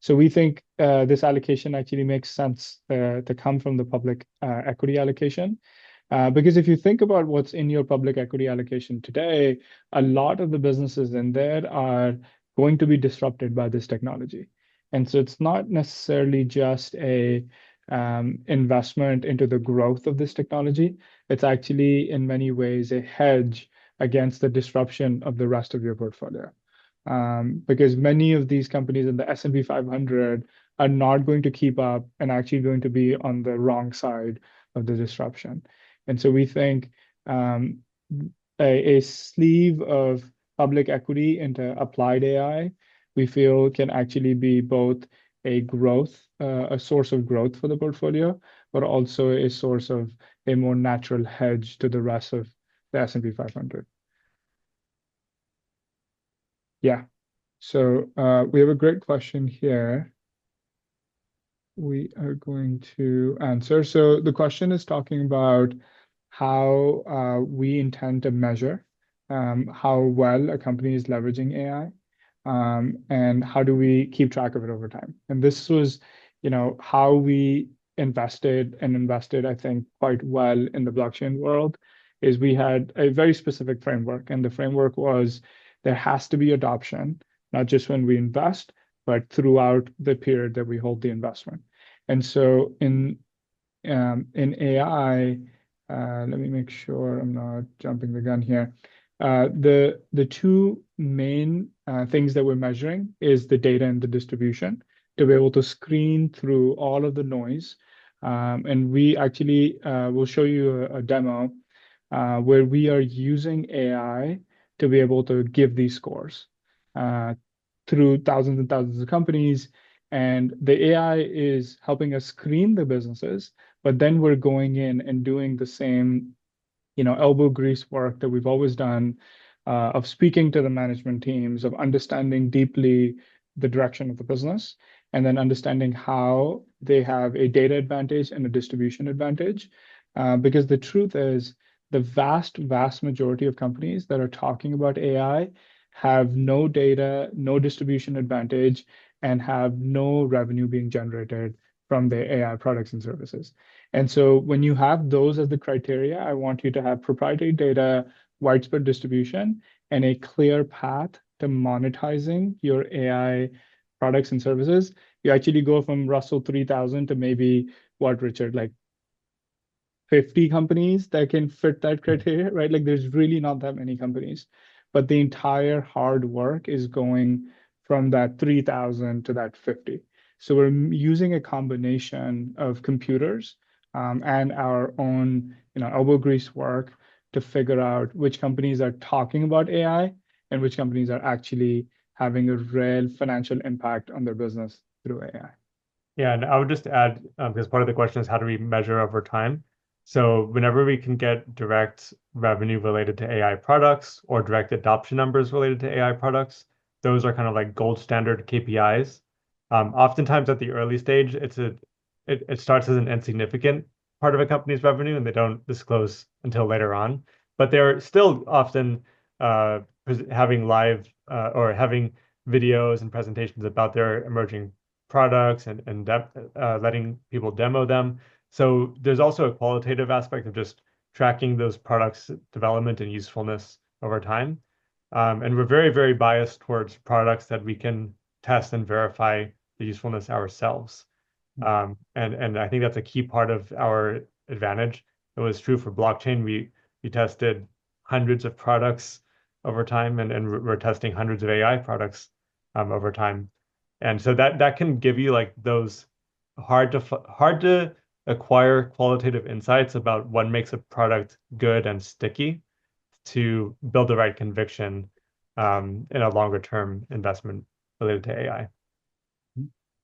So we think this allocation actually makes sense to come from the public equity allocation. Because if you think about what's in your public equity allocation today, a lot of the businesses in there are going to be disrupted by this technology. And so it's not necessarily just a investment into the growth of this technology. It's actually, in many ways, a hedge against the disruption of the rest of your portfolio. Because many of these companies in the S&P 500 are not going to keep up and actually going to be on the wrong side of the disruption. And so we think a sleeve of public equity into applied AI, we feel can actually be both a source of growth for the portfolio, but also a source of a more natural hedge to the rest of the S&P 500. Yeah. So we have a great question here. We are going to answer. So the question is talking about how we intend to measure how well a company is leveraging AI, and how do we keep track of it over time. And this was, how we invested, I think, quite well in the blockchain world, is we had a very specific framework. And the framework was there has to be adoption, not just when we invest, but throughout the period that we hold the investment. And so in AI, let me make sure I'm not jumping the gun here. The two main things that we're measuring is the data and the distribution to be able to screen through all of the noise. And we actually will show you a demo where we are using AI to be able to give these scores through thousands and thousands of companies. And the AI is helping us screen the businesses, but then we're going in and doing the same, elbow grease work that we've always done, of speaking to the management teams, of understanding deeply the direction of the business, and then understanding how they have a data advantage and a distribution advantage. Because the truth is, the vast, vast majority of companies that are talking about AI have no data, no distribution advantage, and have no revenue being generated from their AI products and services. And so when you have those as the criteria, I want you to have proprietary data, widespread distribution, and a clear path to monetizing your AI products and services. You actually go from Russell 3000 to maybe what, Richard, like 50 companies that can fit that criteria, right? Like there's really not that many companies, but the entire hard work is going from that 3,000 to that 50. So we're using a combination of computers and our own, elbow grease work to figure out which companies are talking about AI and which companies are actually having a real financial impact on their business through AI. Yeah, and I would just add, because part of the question is how do we measure over time? So whenever we can get direct revenue related to AI products or direct adoption numbers related to AI products, those are kind of like gold standard KPIs. Oftentimes at the early stage, it starts as an insignificant part of a company's revenue and they don't disclose until later on. But they're still often having live or having videos and presentations about their emerging products and letting people demo them. So there's also a qualitative aspect of just tracking those products' development and usefulness over time. And we're very, very biased towards products that we can test and verify the usefulness ourselves. And I think that's a key part of our advantage. It was true for blockchain. We tested hundreds of products over time, and we're testing hundreds of AI products over time. And so that can give you like those hard to acquire qualitative insights about what makes a product good and sticky to build the right conviction in a longer term investment related to AI.